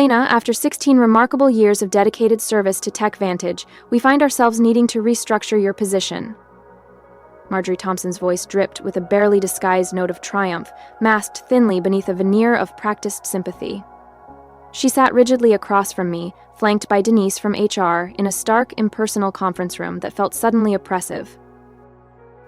Elena, after 16 remarkable years of dedicated service to TechVantage, we find ourselves needing to restructure your position. Marjorie Thompson's voice dripped with a barely disguised note of triumph, masked thinly beneath a veneer of practiced sympathy. She sat rigidly across from me, flanked by Denise from HR, in a stark, impersonal conference room that felt suddenly oppressive.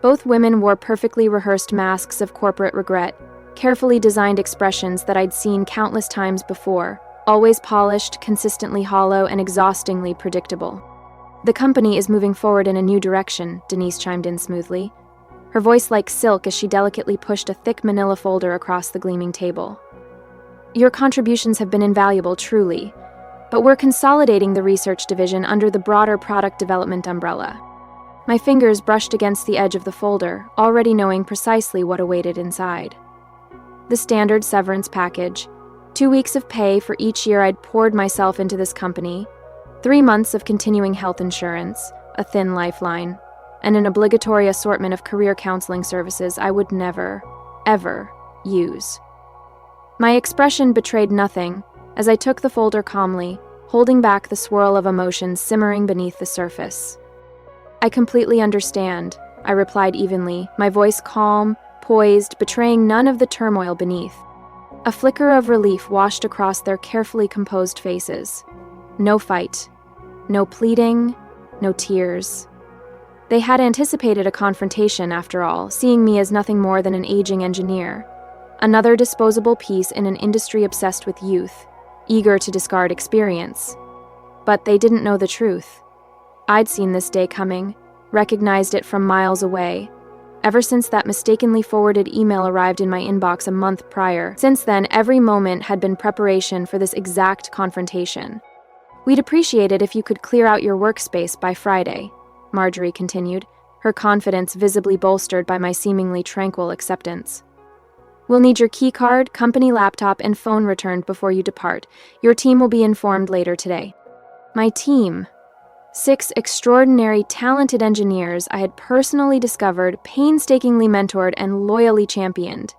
Both women wore perfectly rehearsed masks of corporate regret, carefully designed expressions that I'd seen countless times before, always polished, consistently hollow, and exhaustingly predictable. "The company is moving forward in a new direction," Denise chimed in smoothly, her voice like silk as she delicately pushed a thick manila folder across the gleaming table. "Your contributions have been invaluable, truly, but we're consolidating the research division under the broader product development umbrella." My fingers brushed against the edge of the folder, already knowing precisely what awaited inside. The standard severance package, 2 weeks of pay for each year I'd poured myself into this company, 3 months of continuing health insurance, a thin lifeline, and an obligatory assortment of career counseling services I would never, ever use. My expression betrayed nothing as I took the folder calmly, holding back the swirl of emotions simmering beneath the surface. "I completely understand," I replied evenly, my voice calm, poised, betraying none of the turmoil beneath. A flicker of relief washed across their carefully composed faces. No fight, no pleading, no tears. They had anticipated a confrontation, after all, seeing me as nothing more than an aging engineer, another disposable piece in an industry obsessed with youth, eager to discard experience. But they didn't know the truth. I'd seen this day coming, recognized it from miles away, ever since that mistakenly forwarded email arrived in my inbox a month prior. Since then, every moment had been preparation for this exact confrontation. "We'd appreciate it if you could clear out your workspace by Friday," Marjorie continued, her confidence visibly bolstered by my seemingly tranquil acceptance. "We'll need your keycard, company laptop, and phone returned before you depart. Your team will be informed later today." My team. 6 extraordinary, talented engineers I had personally discovered, painstakingly mentored, and loyally championed.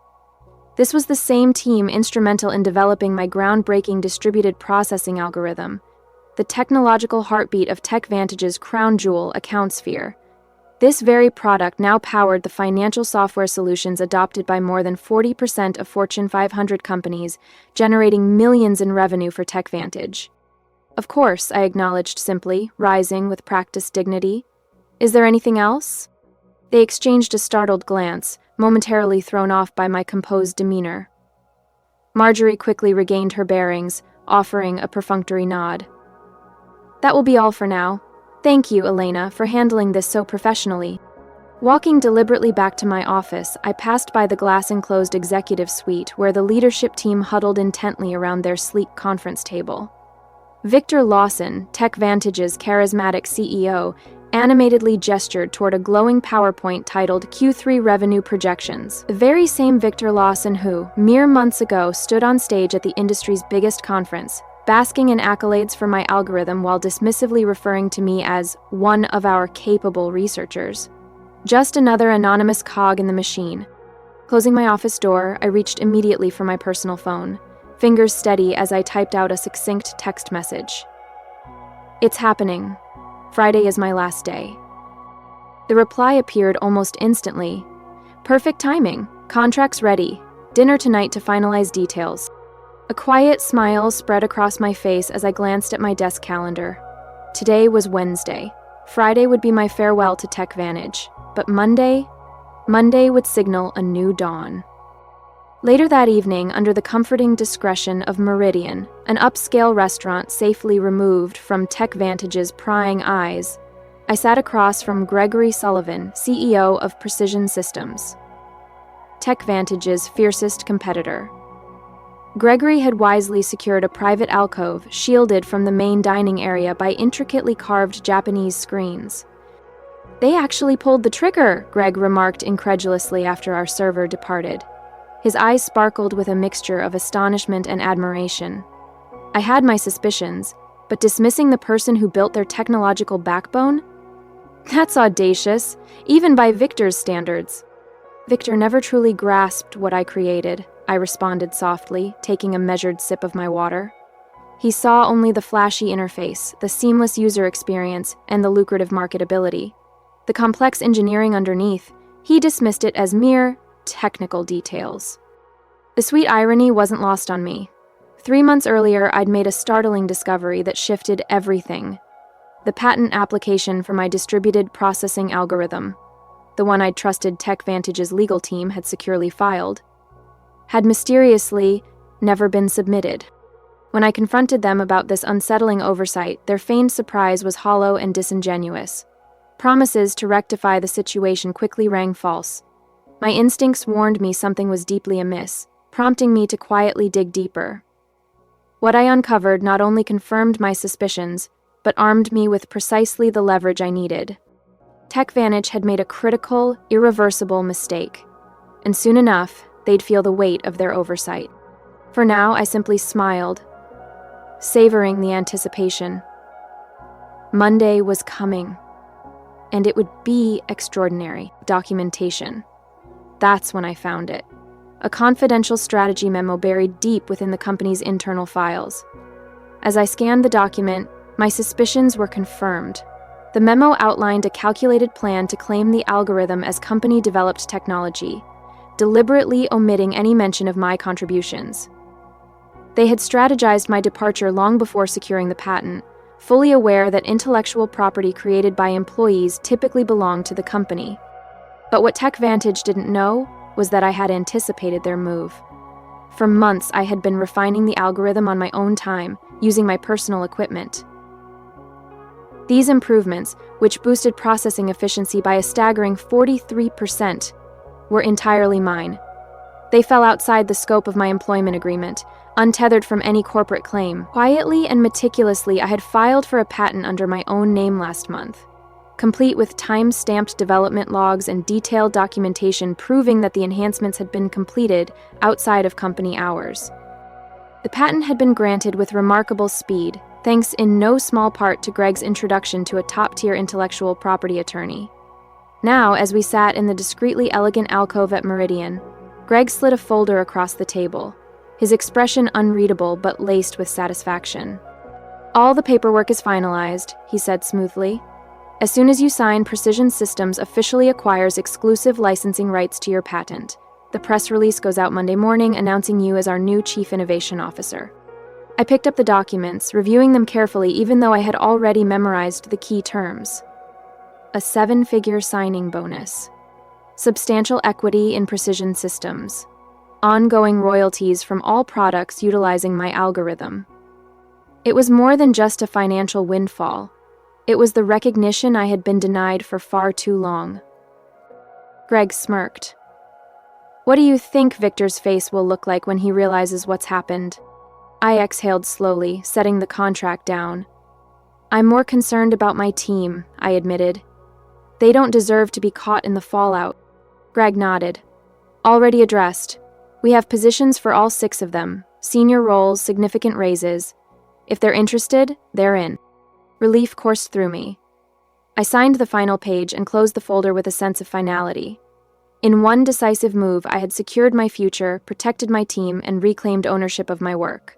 This was the same team instrumental in developing my groundbreaking distributed processing algorithm, the technological heartbeat of TechVantage's crown jewel, AccountSphere. This very product now powered the financial software solutions adopted by more than 40% of Fortune 500 companies, generating millions in revenue for TechVantage. "Of course," I acknowledged simply, rising with practiced dignity. "Is there anything else?" They exchanged a startled glance, momentarily thrown off by my composed demeanor. Marjorie quickly regained her bearings, offering a perfunctory nod. "That will be all for now. Thank you, Elena, for handling this so professionally." Walking deliberately back to my office, I passed by the glass-enclosed executive suite where the leadership team huddled intently around their sleek conference table. Victor Lawson, TechVantage's charismatic CEO, animatedly gestured toward a glowing PowerPoint titled Q3 Revenue Projections. The very same Victor Lawson who, mere months ago, stood on stage at the industry's biggest conference, basking in accolades for my algorithm while dismissively referring to me as one of our capable researchers. Just another anonymous cog in the machine. Closing my office door, I reached immediately for my personal phone, fingers steady as I typed out a succinct text message. "It's happening. Friday is my last day." The reply appeared almost instantly. "Perfect timing. Contracts ready. Dinner tonight to finalize details." A quiet smile spread across my face as I glanced at my desk calendar. Today was Wednesday. Friday would be my farewell to TechVantage. But Monday would signal a new dawn. Later that evening, under the comforting discretion of Meridian, an upscale restaurant safely removed from TechVantage's prying eyes, I sat across from Gregory Sullivan, CEO of Precision Systems, TechVantage's fiercest competitor. Gregory had wisely secured a private alcove shielded from the main dining area by intricately carved Japanese screens. "They actually pulled the trigger," Greg remarked incredulously after our server departed. His eyes sparkled with a mixture of astonishment and admiration. I had my suspicions, but dismissing the person who built their technological backbone? That's audacious, even by Victor's standards. Victor never truly grasped what I created, I responded softly, taking a measured sip of my water. He saw only the flashy interface, the seamless user experience, and the lucrative marketability. The complex engineering underneath, he dismissed it as mere technical details. The sweet irony wasn't lost on me. 3 months earlier, I'd made a startling discovery that shifted everything. The patent application for my distributed processing algorithm, the one I'd trusted TechVantage's legal team had securely filed, had mysteriously never been submitted. When I confronted them about this unsettling oversight, their feigned surprise was hollow and disingenuous. Promises to rectify the situation quickly rang false. My instincts warned me something was deeply amiss, prompting me to quietly dig deeper. What I uncovered not only confirmed my suspicions, but armed me with precisely the leverage I needed. TechVantage had made a critical, irreversible mistake, and soon enough, they'd feel the weight of their oversight. For now, I simply smiled, savoring the anticipation. Monday was coming, and it would be extraordinary. Documentation. That's when I found it. A confidential strategy memo buried deep within the company's internal files. As I scanned the document, my suspicions were confirmed. The memo outlined a calculated plan to claim the algorithm as company-developed technology, deliberately omitting any mention of my contributions. They had strategized my departure long before securing the patent, fully aware that intellectual property created by employees typically belonged to the company. But what TechVantage didn't know was that I had anticipated their move. For months, I had been refining the algorithm on my own time, using my personal equipment. These improvements, which boosted processing efficiency by a staggering 43%, were entirely mine. They fell outside the scope of my employment agreement, untethered from any corporate claim. Quietly and meticulously, I had filed for a patent under my own name last month, complete with time-stamped development logs and detailed documentation proving that the enhancements had been completed outside of company hours. The patent had been granted with remarkable speed, thanks in no small part to Greg's introduction to a top-tier intellectual property attorney. Now, as we sat in the discreetly elegant alcove at Meridian, Greg slid a folder across the table, his expression unreadable but laced with satisfaction. "All the paperwork is finalized," he said smoothly. "As soon as you sign, Precision Systems officially acquires exclusive licensing rights to your patent. The press release goes out Monday morning announcing you as our new Chief Innovation Officer." I picked up the documents, reviewing them carefully even though I had already memorized the key terms. A 7-figure signing bonus. Substantial equity in Precision Systems. Ongoing royalties from all products utilizing my algorithm. It was more than just a financial windfall. It was the recognition I had been denied for far too long. Greg smirked. "What do you think Victor's face will look like when he realizes what's happened?" I exhaled slowly, setting the contract down. "I'm more concerned about my team," I admitted. "They don't deserve to be caught in the fallout." Greg nodded. "Already addressed. We have positions for all 6 of them, senior roles, significant raises. If they're interested, they're in." Relief coursed through me. I signed the final page and closed the folder with a sense of finality. In one decisive move, I had secured my future, protected my team, and reclaimed ownership of my work.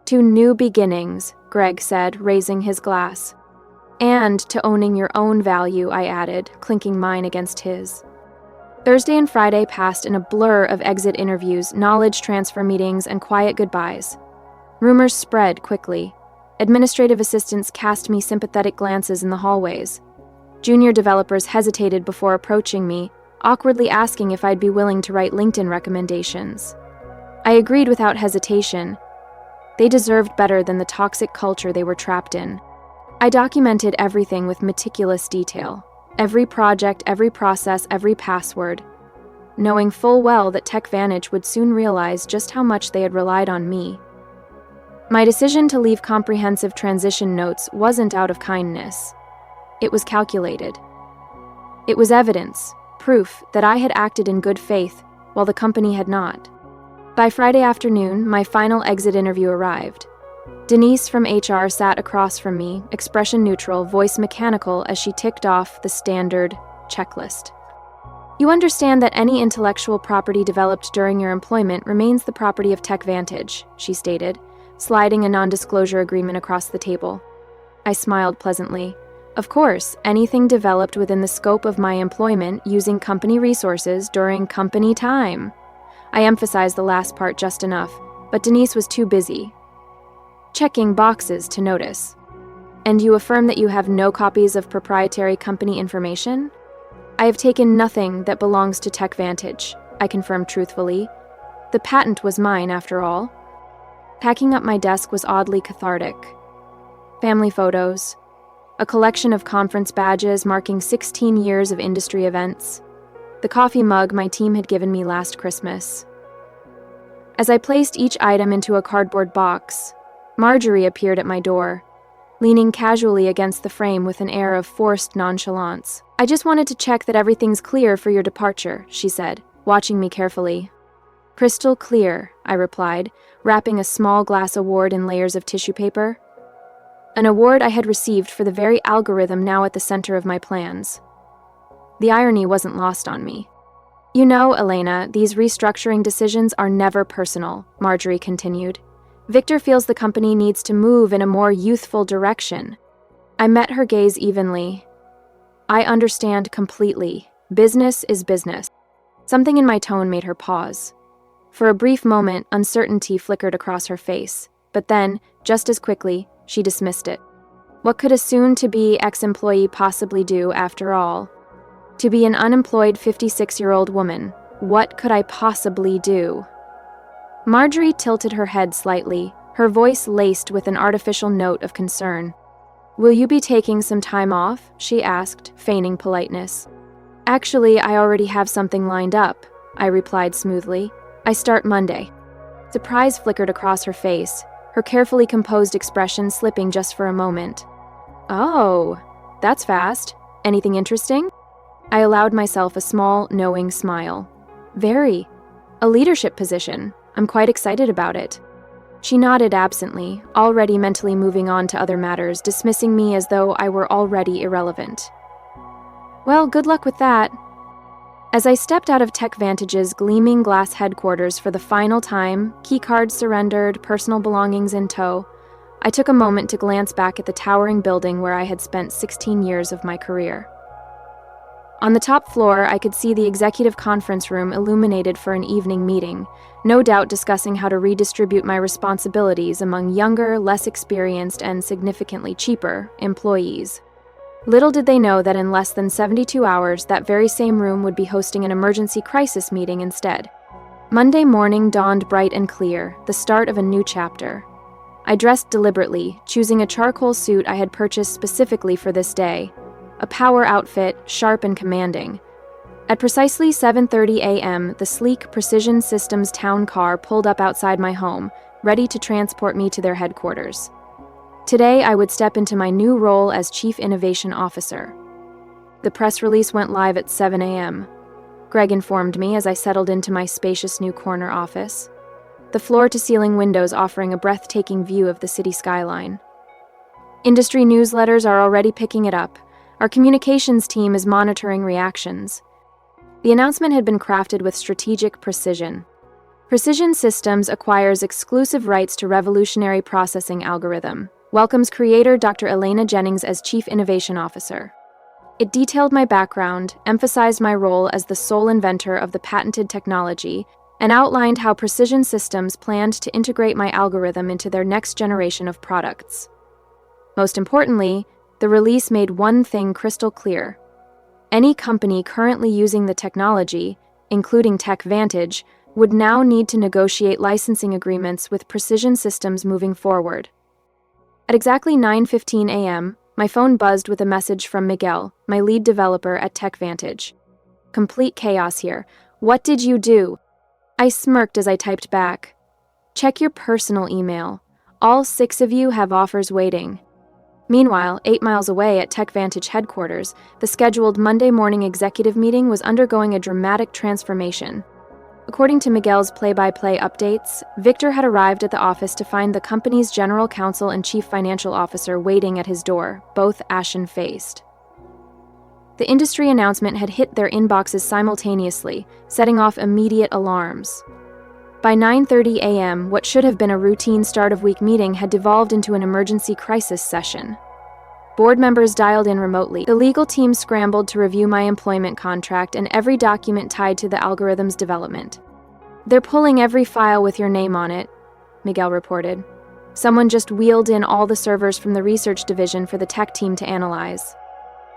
"To new beginnings," Greg said, raising his glass. "And to owning your own value," I added, clinking mine against his. Thursday and Friday passed in a blur of exit interviews, knowledge transfer meetings, and quiet goodbyes. Rumors spread quickly. Administrative assistants cast me sympathetic glances in the hallways. Junior developers hesitated before approaching me, awkwardly asking if I'd be willing to write LinkedIn recommendations. I agreed without hesitation. They deserved better than the toxic culture they were trapped in. I documented everything with meticulous detail. Every project, every process, every password, knowing full well that TechVantage would soon realize just how much they had relied on me. My decision to leave comprehensive transition notes wasn't out of kindness. It was calculated. It was evidence, proof that I had acted in good faith while the company had not. By Friday afternoon, my final exit interview arrived. Denise from HR sat across from me, expression neutral, voice mechanical as she ticked off the standard checklist. "You understand that any intellectual property developed during your employment remains the property of TechVantage," she stated, sliding a non-disclosure agreement across the table. I smiled pleasantly. Of course, anything developed within the scope of my employment using company resources during company time. I emphasized the last part just enough, but Denise was too busy checking boxes to notice. And you affirm that you have no copies of proprietary company information? I have taken nothing that belongs to TechVantage, I confirmed truthfully. The patent was mine, after all. Packing up my desk was oddly cathartic. Family photos, a collection of conference badges marking 16 years of industry events, the coffee mug my team had given me last Christmas. As I placed each item into a cardboard box, Marjorie appeared at my door, leaning casually against the frame with an air of forced nonchalance. I just wanted to check that everything's clear for your departure, she said, watching me carefully. Crystal clear, I replied, wrapping a small glass award in layers of tissue paper. An award I had received for the very algorithm now at the center of my plans. The irony wasn't lost on me. You know, Elena, these restructuring decisions are never personal, Marjorie continued. Victor feels the company needs to move in a more youthful direction. I met her gaze evenly. I understand completely. Business is business. Something in my tone made her pause. For a brief moment, uncertainty flickered across her face, but then, just as quickly, she dismissed it. What could a soon-to-be ex-employee possibly do, after all? To be an unemployed 56-year-old woman, what could I possibly do? Marjorie tilted her head slightly, her voice laced with an artificial note of concern. Will you be taking some time off? She asked, feigning politeness. Actually, I already have something lined up, I replied smoothly. I start Monday. Surprise flickered across her face, her carefully composed expression slipping just for a moment. Oh, that's fast. Anything interesting? I allowed myself a small, knowing smile. Very. A leadership position. I'm quite excited about it. She nodded absently, already mentally moving on to other matters, dismissing me as though I were already irrelevant. Well, good luck with that. As I stepped out of TechVantage's gleaming glass headquarters for the final time, keycards surrendered, personal belongings in tow, I took a moment to glance back at the towering building where I had spent 16 years of my career. On the top floor, I could see the executive conference room illuminated for an evening meeting, no doubt discussing how to redistribute my responsibilities among younger, less experienced, and significantly cheaper employees. Little did they know that in less than 72 hours, that very same room would be hosting an emergency crisis meeting instead. Monday morning dawned bright and clear, the start of a new chapter. I dressed deliberately, choosing a charcoal suit I had purchased specifically for this day. A power outfit, sharp and commanding. At precisely 7:30 a.m., the sleek Precision Systems town car pulled up outside my home, ready to transport me to their headquarters. Today, I would step into my new role as Chief Innovation Officer. The press release went live at 7 a.m. Greg informed me as I settled into my spacious new corner office, the floor-to-ceiling windows offering a breathtaking view of the city skyline. Industry newsletters are already picking it up. Our communications team is monitoring reactions. The announcement had been crafted with strategic precision. Precision Systems acquires exclusive rights to revolutionary processing algorithm. Welcomes creator Dr. Elena Jennings as Chief Innovation Officer. It detailed my background, emphasized my role as the sole inventor of the patented technology, and outlined how Precision Systems planned to integrate my algorithm into their next generation of products. Most importantly, the release made one thing crystal clear. Any company currently using the technology, including TechVantage, would now need to negotiate licensing agreements with Precision Systems moving forward. At exactly 9:15 a.m., my phone buzzed with a message from Miguel, my lead developer at TechVantage. Complete chaos here. What did you do? I smirked as I typed back. Check your personal email. All 6 of you have offers waiting. Meanwhile, 8 miles away at TechVantage headquarters, the scheduled Monday morning executive meeting was undergoing a dramatic transformation. According to Miguel's play-by-play updates, Victor had arrived at the office to find the company's general counsel and chief financial officer waiting at his door, both ashen-faced. The industry announcement had hit their inboxes simultaneously, setting off immediate alarms. By 9:30 a.m., what should have been a routine start-of-week meeting had devolved into an emergency crisis session. Board members dialed in remotely. The legal team scrambled to review my employment contract and every document tied to the algorithm's development. "They're pulling every file with your name on it," Miguel reported. Someone just wheeled in all the servers from the research division for the tech team to analyze.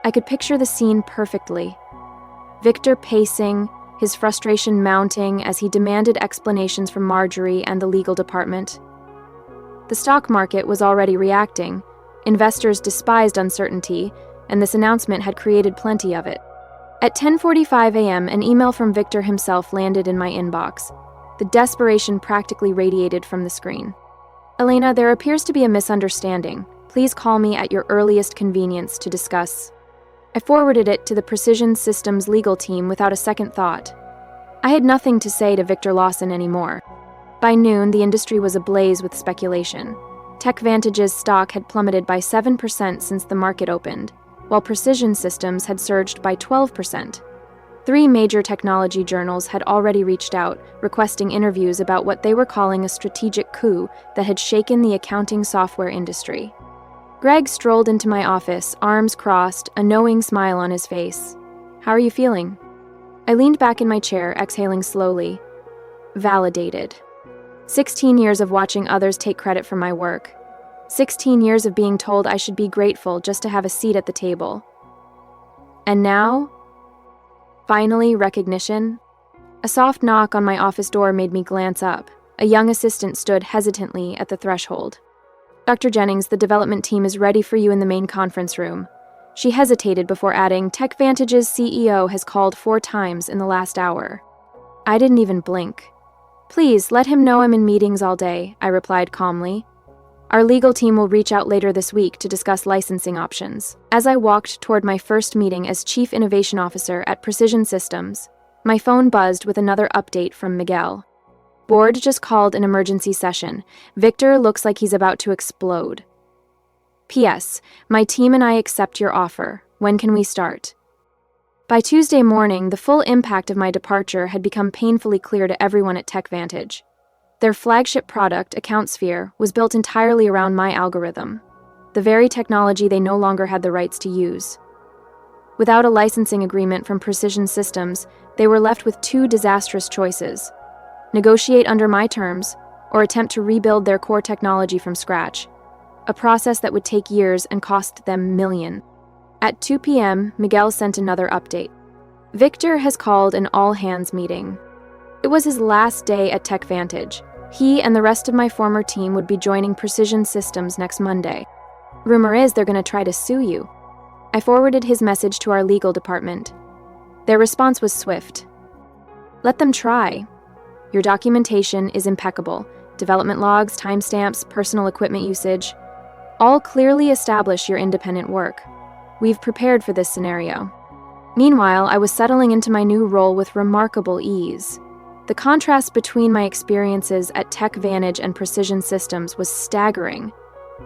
I could picture the scene perfectly. Victor pacing, his frustration mounting as he demanded explanations from Marjorie and the legal department. The stock market was already reacting. Investors despised uncertainty, and this announcement had created plenty of it. At 10:45 a.m., an email from Victor himself landed in my inbox. The desperation practically radiated from the screen. "Elena, there appears to be a misunderstanding. Please call me at your earliest convenience to discuss." I forwarded it to the Precision Systems legal team without a second thought. I had nothing to say to Victor Lawson anymore. By noon, the industry was ablaze with speculation. TechVantage's stock had plummeted by 7% since the market opened, while Precision Systems had surged by 12%. 3 major technology journals had already reached out, requesting interviews about what they were calling a strategic coup that had shaken the accounting software industry. Greg strolled into my office, arms crossed, a knowing smile on his face. "How are you feeling?" I leaned back in my chair, exhaling slowly. Validated. 16 years of watching others take credit for my work. 16 years of being told I should be grateful just to have a seat at the table. And now, finally, recognition. A soft knock on my office door made me glance up. A young assistant stood hesitantly at the threshold. "Dr. Jennings, the development team is ready for you in the main conference room." She hesitated before adding, "TechVantage's CEO has called 4 times in the last hour." I didn't even blink. "Please, let him know I'm in meetings all day," I replied calmly. "Our legal team will reach out later this week to discuss licensing options." As I walked toward my first meeting as Chief Innovation Officer at Precision Systems, my phone buzzed with another update from Miguel. "Board just called an emergency session. Victor looks like he's about to explode. P.S. My team and I accept your offer. When can we start?" By Tuesday morning, the full impact of my departure had become painfully clear to everyone at TechVantage. Their flagship product, AccountSphere, was built entirely around my algorithm, the very technology they no longer had the rights to use. Without a licensing agreement from Precision Systems, they were left with 2 disastrous choices: negotiate under my terms, or attempt to rebuild their core technology from scratch, a process that would take years and cost them millions. At 2 p.m., Miguel sent another update. "Victor has called an all-hands meeting." It was his last day at TechVantage. He and the rest of my former team would be joining Precision Systems next Monday. "Rumor is they're going to try to sue you." I forwarded his message to our legal department. Their response was swift. "Let them try. Your documentation is impeccable. Development logs, timestamps, personal equipment usage. All clearly establish your independent work. We've prepared for this scenario." Meanwhile, I was settling into my new role with remarkable ease. The contrast between my experiences at TechVantage and Precision Systems was staggering.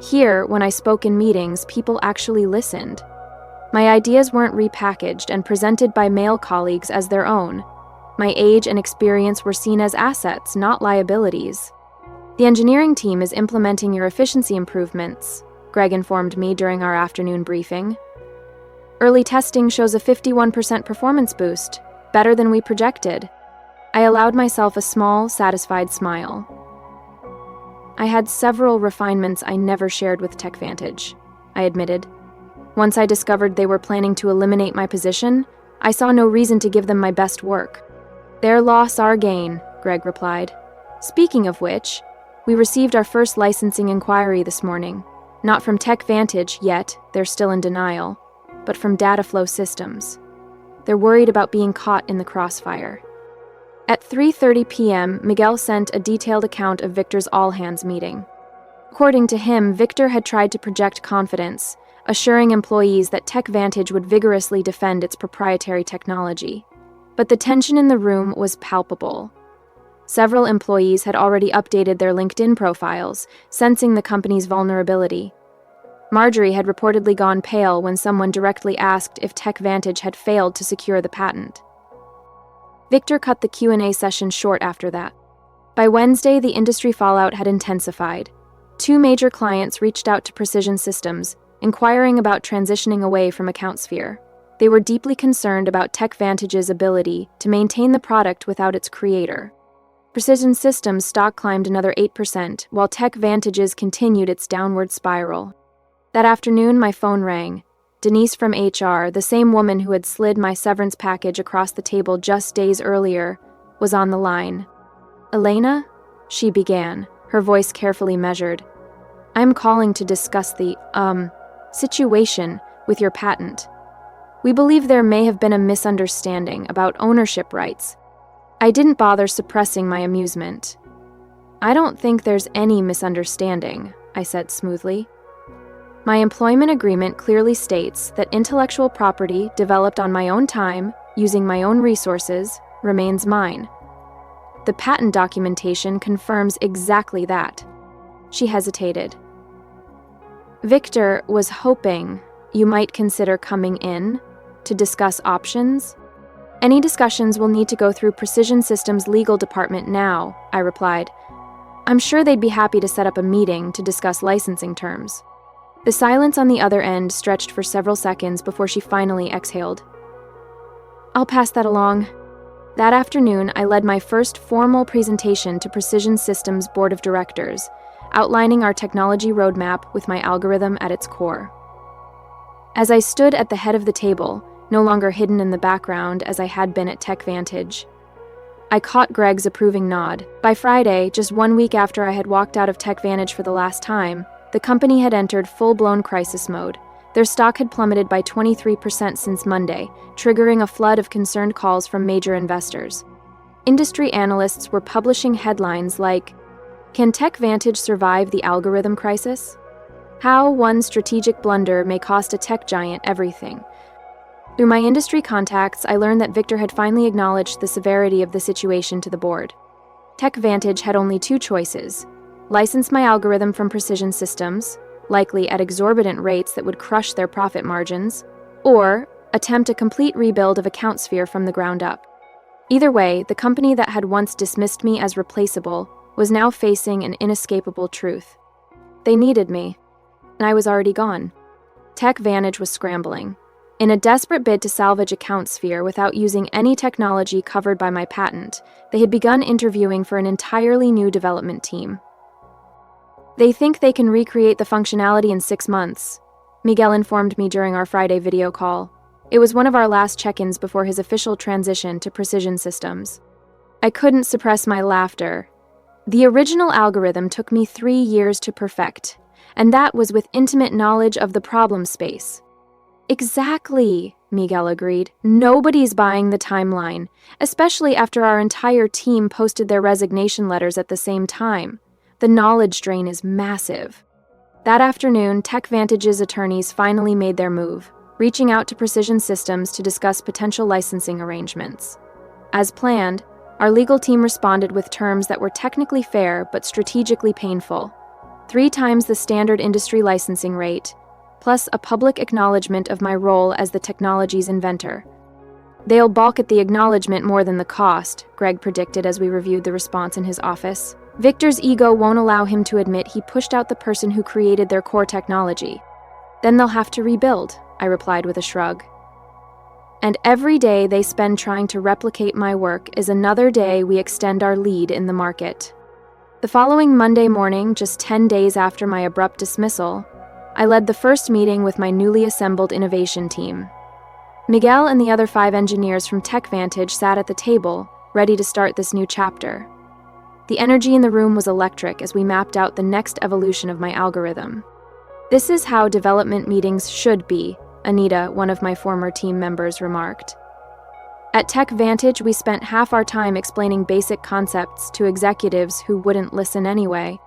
Here, when I spoke in meetings, people actually listened. My ideas weren't repackaged and presented by male colleagues as their own. My age and experience were seen as assets, not liabilities. "The engineering team is implementing your efficiency improvements," Greg informed me during our afternoon briefing. "Early testing shows a 51% performance boost, better than we projected." I allowed myself a small, satisfied smile. "I had several refinements I never shared with TechVantage," I admitted. "Once I discovered they were planning to eliminate my position, I saw no reason to give them my best work." "Their loss, our gain," Greg replied. "Speaking of which, we received our first licensing inquiry this morning. Not from TechVantage yet, they're still in denial, but from Dataflow Systems. They're worried about being caught in the crossfire." At 3:30 p.m., Miguel sent a detailed account of Victor's all-hands meeting. According to him, Victor had tried to project confidence, assuring employees that TechVantage would vigorously defend its proprietary technology. But the tension in the room was palpable. Several employees had already updated their LinkedIn profiles, sensing the company's vulnerability. Marjorie had reportedly gone pale when someone directly asked if TechVantage had failed to secure the patent. Victor cut the Q&A session short after that. By Wednesday, the industry fallout had intensified. 2 major clients reached out to Precision Systems, inquiring about transitioning away from AccountSphere. They were deeply concerned about TechVantage's ability to maintain the product without its creator. Precision Systems' stock climbed another 8%, while TechVantage's continued its downward spiral. That afternoon, my phone rang. Denise from HR, the same woman who had slid my severance package across the table just days earlier, was on the line. "Elena?" she began, her voice carefully measured. "I'm calling to discuss the, situation with your patent. We believe there may have been a misunderstanding about ownership rights." I didn't bother suppressing my amusement. "I don't think there's any misunderstanding," I said smoothly. "My employment agreement clearly states that intellectual property developed on my own time, using my own resources, remains mine. The patent documentation confirms exactly that." She hesitated. "Victor was hoping you might consider coming in to discuss options." "Any discussions will need to go through Precision Systems' legal department now," I replied. "I'm sure they'd be happy to set up a meeting to discuss licensing terms." The silence on the other end stretched for several seconds before she finally exhaled. "I'll pass that along." That afternoon, I led my first formal presentation to Precision Systems' board of directors, outlining our technology roadmap with my algorithm at its core. As I stood at the head of the table, no longer hidden in the background as I had been at TechVantage, I caught Greg's approving nod. By Friday, just 1 week after I had walked out of TechVantage for the last time, the company had entered full-blown crisis mode. Their stock had plummeted by 23% since Monday, triggering a flood of concerned calls from major investors. Industry analysts were publishing headlines like, "Can TechVantage survive the algorithm crisis? How one strategic blunder may cost a tech giant everything." Through my industry contacts, I learned that Victor had finally acknowledged the severity of the situation to the board. TechVantage had only 2 choices: license my algorithm from Precision Systems, likely at exorbitant rates that would crush their profit margins, or attempt a complete rebuild of AccountSphere from the ground up. Either way, the company that had once dismissed me as replaceable was now facing an inescapable truth. They needed me, and I was already gone. TechVantage was scrambling. In a desperate bid to salvage AccountSphere without using any technology covered by my patent, they had begun interviewing for an entirely new development team. "They think they can recreate the functionality in 6 months," Miguel informed me during our Friday video call. It was one of our last check-ins before his official transition to Precision Systems. I couldn't suppress my laughter. The original algorithm took me 3 years to perfect, and that was with intimate knowledge of the problem space. "Exactly," Miguel agreed. "Nobody's buying the timeline, especially after our entire team posted their resignation letters at the same time. The knowledge drain is massive." That afternoon, TechVantage's attorneys finally made their move, reaching out to Precision Systems to discuss potential licensing arrangements. As planned, our legal team responded with terms that were technically fair but strategically painful. 3 times the standard industry licensing rate, plus a public acknowledgement of my role as the technology's inventor. "They'll balk at the acknowledgement more than the cost," Greg predicted as we reviewed the response in his office. "Victor's ego won't allow him to admit he pushed out the person who created their core technology. Then they'll have to rebuild," I replied with a shrug. "And every day they spend trying to replicate my work is another day we extend our lead in the market." The following Monday morning, just 10 days after my abrupt dismissal, I led the first meeting with my newly assembled innovation team. Miguel and the other 5 engineers from TechVantage sat at the table, ready to start this new chapter. The energy in the room was electric as we mapped out the next evolution of my algorithm. "This is how development meetings should be," Anita, one of my former team members, remarked. At TechVantage, we spent half our time explaining basic concepts to executives who wouldn't listen anyway.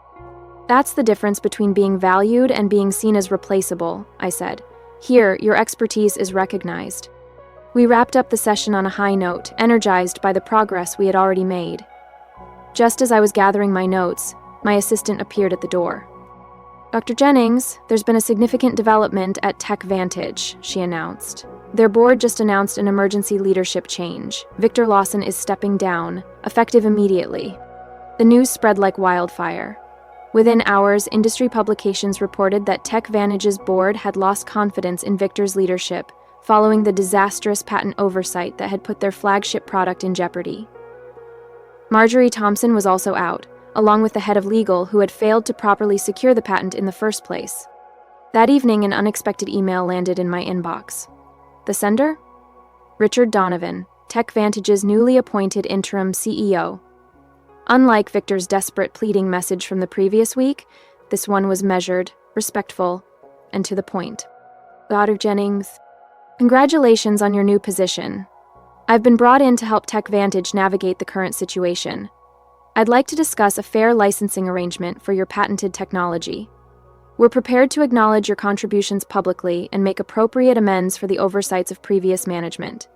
"That's the difference between being valued and being seen as replaceable," I said. "Here, your expertise is recognized." We wrapped up the session on a high note, energized by the progress we had already made. Just as I was gathering my notes, my assistant appeared at the door. "Dr. Jennings, there's been a significant development at TechVantage," she announced. "Their board just announced an emergency leadership change. Victor Lawson is stepping down, effective immediately." The news spread like wildfire. Within hours, industry publications reported that TechVantage's board had lost confidence in Victor's leadership, following the disastrous patent oversight that had put their flagship product in jeopardy. Marjorie Thompson was also out, along with the head of legal who had failed to properly secure the patent in the first place. That evening, an unexpected email landed in my inbox. The sender? Richard Donovan, TechVantage's newly appointed interim CEO. Unlike Victor's desperate pleading message from the previous week, this one was measured, respectful, and to the point. Elena Jennings, congratulations on your new position. I've been brought in to help TechVantage navigate the current situation. I'd like to discuss a fair licensing arrangement for your patented technology. We're prepared to acknowledge your contributions publicly and make appropriate amends for the oversights of previous management.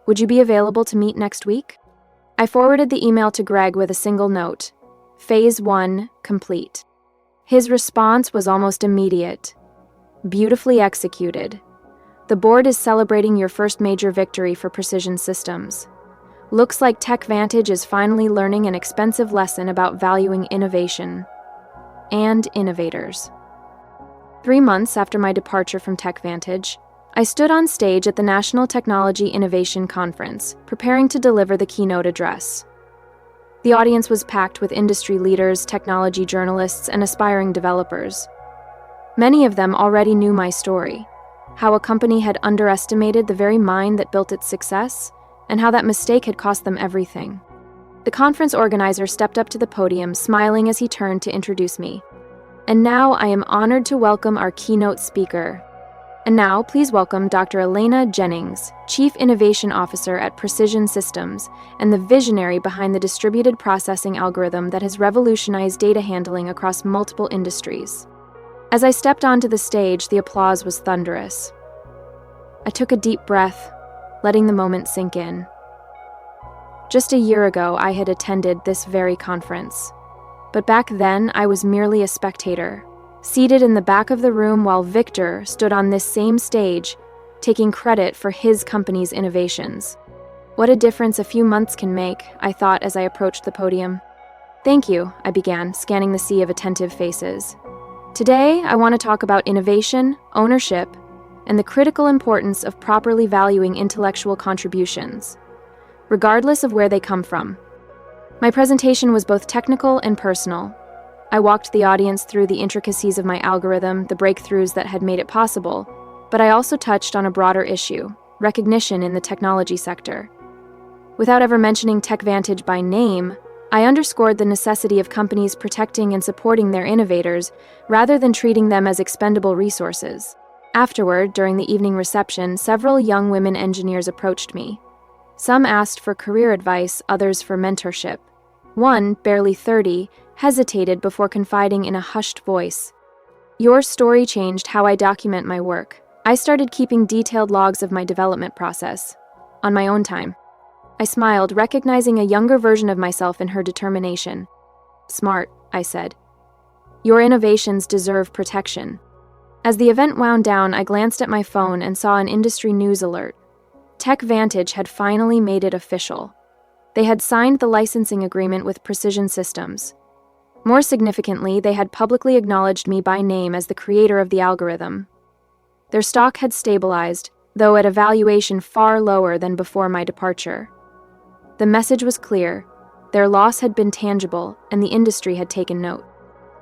Would you be available to meet next week? I forwarded the email to Greg with a single note. Phase 1, complete. His response was almost immediate. Beautifully executed. The board is celebrating your first major victory for Precision Systems. Looks like TechVantage is finally learning an expensive lesson about valuing innovation and innovators. 3 months after my departure from TechVantage, I stood on stage at the National Technology Innovation Conference, preparing to deliver the keynote address. The audience was packed with industry leaders, technology journalists, and aspiring developers. Many of them already knew my story, how a company had underestimated the very mind that built its success, and how that mistake had cost them everything. The conference organizer stepped up to the podium, smiling as he turned to introduce me. And now I am honored to welcome our keynote speaker. And now, please welcome Dr. Elena Jennings, Chief Innovation Officer at Precision Systems, and the visionary behind the distributed processing algorithm that has revolutionized data handling across multiple industries. As I stepped onto the stage, the applause was thunderous. I took a deep breath, letting the moment sink in. Just a year ago, I had attended this very conference. But back then, I was merely a spectator, seated in the back of the room while Victor stood on this same stage, taking credit for his company's innovations. What a difference a few months can make, I thought as I approached the podium. Thank you, I began, scanning the sea of attentive faces. Today, I want to talk about innovation, ownership, and the critical importance of properly valuing intellectual contributions, regardless of where they come from. My presentation was both technical and personal. I walked the audience through the intricacies of my algorithm, the breakthroughs that had made it possible, but I also touched on a broader issue, recognition in the technology sector. Without ever mentioning TechVantage by name, I underscored the necessity of companies protecting and supporting their innovators rather than treating them as expendable resources. Afterward, during the evening reception, several young women engineers approached me. Some asked for career advice, others for mentorship. One, barely 30, hesitated before confiding in a hushed voice. Your story changed how I document my work. I started keeping detailed logs of my development process, on my own time. I smiled, recognizing a younger version of myself in her determination. Smart, I said. Your innovations deserve protection. As the event wound down, I glanced at my phone and saw an industry news alert. TechVantage had finally made it official. They had signed the licensing agreement with Precision Systems. More significantly, they had publicly acknowledged me by name as the creator of the algorithm. Their stock had stabilized, though at a valuation far lower than before my departure. The message was clear. Their loss had been tangible, and the industry had taken note.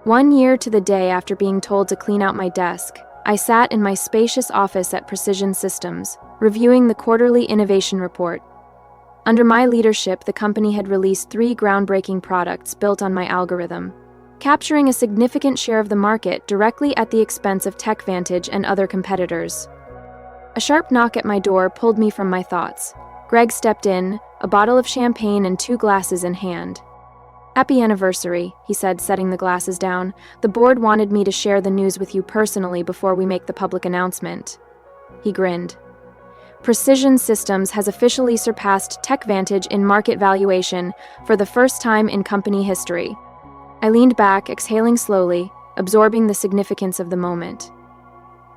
1 year to the day after being told to clean out my desk, I sat in my spacious office at Precision Systems, reviewing the quarterly innovation report. Under my leadership, the company had released 3 groundbreaking products built on my algorithm, capturing a significant share of the market directly at the expense of TechVantage and other competitors. A sharp knock at my door pulled me from my thoughts. Greg stepped in, a bottle of champagne and 2 glasses in hand. Happy anniversary, he said, setting the glasses down. The board wanted me to share the news with you personally before we make the public announcement. He grinned. Precision Systems has officially surpassed TechVantage in market valuation for the first time in company history. I leaned back, exhaling slowly, absorbing the significance of the moment.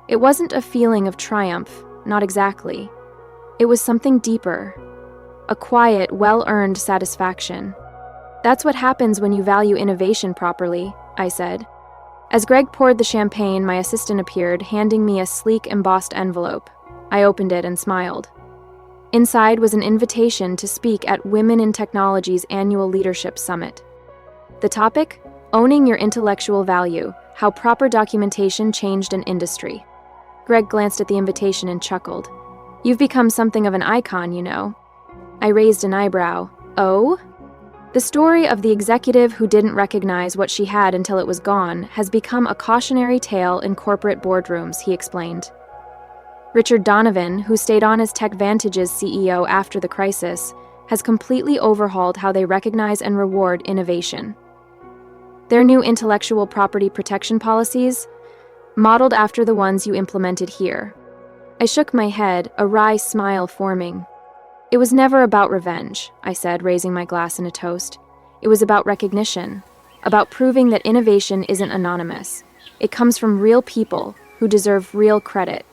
It wasn't a feeling of triumph, not exactly. It was something deeper, a quiet, well-earned satisfaction. That's what happens when you value innovation properly, I said. As Greg poured the champagne, my assistant appeared, handing me a sleek, embossed envelope. I opened it and smiled. Inside was an invitation to speak at Women in Technology's annual Leadership Summit. The topic? Owning Your Intellectual Value, How Proper Documentation Changed an Industry. Greg glanced at the invitation and chuckled. You've become something of an icon, you know. I raised an eyebrow. Oh? The story of the executive who didn't recognize what she had until it was gone has become a cautionary tale in corporate boardrooms, he explained. Richard Donovan, who stayed on as TechVantage's CEO after the crisis, has completely overhauled how they recognize and reward innovation. Their new intellectual property protection policies, modeled after the ones you implemented here. I shook my head, a wry smile forming. It was never about revenge, I said, raising my glass in a toast. It was about recognition, about proving that innovation isn't anonymous. It comes from real people who deserve real credit.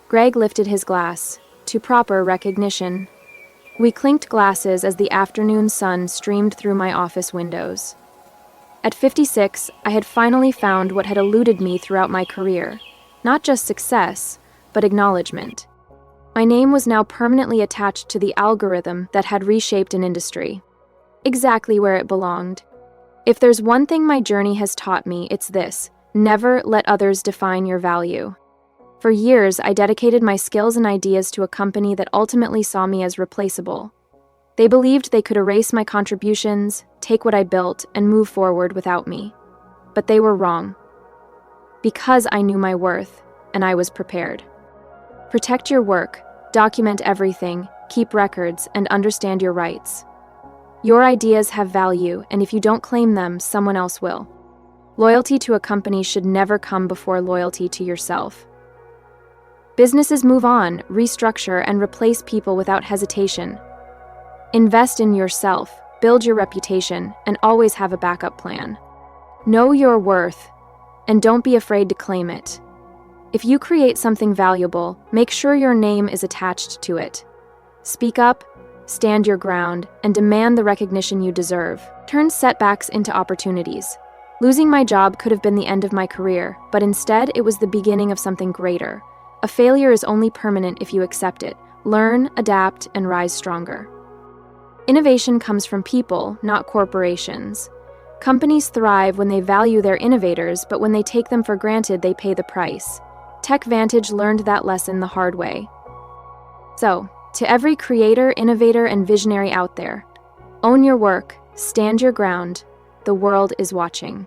Greg lifted his glass, to proper recognition. We clinked glasses as the afternoon sun streamed through my office windows. At 56, I had finally found what had eluded me throughout my career. Not just success, but acknowledgement. My name was now permanently attached to the algorithm that had reshaped an industry. Exactly where it belonged. If there's one thing my journey has taught me, it's this: never let others define your value. For years, I dedicated my skills and ideas to a company that ultimately saw me as replaceable. They believed they could erase my contributions, take what I built, and move forward without me. But they were wrong. Because I knew my worth, and I was prepared. Protect your work, document everything, keep records, and understand your rights. Your ideas have value, and if you don't claim them, someone else will. Loyalty to a company should never come before loyalty to yourself. Businesses move on, restructure, and replace people without hesitation. Invest in yourself, build your reputation, and always have a backup plan. Know your worth, and don't be afraid to claim it. If you create something valuable, make sure your name is attached to it. Speak up, stand your ground, and demand the recognition you deserve. Turn setbacks into opportunities. Losing my job could have been the end of my career, but instead it was the beginning of something greater. A failure is only permanent if you accept it. Learn, adapt, and rise stronger. Innovation comes from people, not corporations. Companies thrive when they value their innovators, but when they take them for granted, they pay the price. TechVantage learned that lesson the hard way. So, to every creator, innovator, and visionary out there, own your work, stand your ground. The world is watching.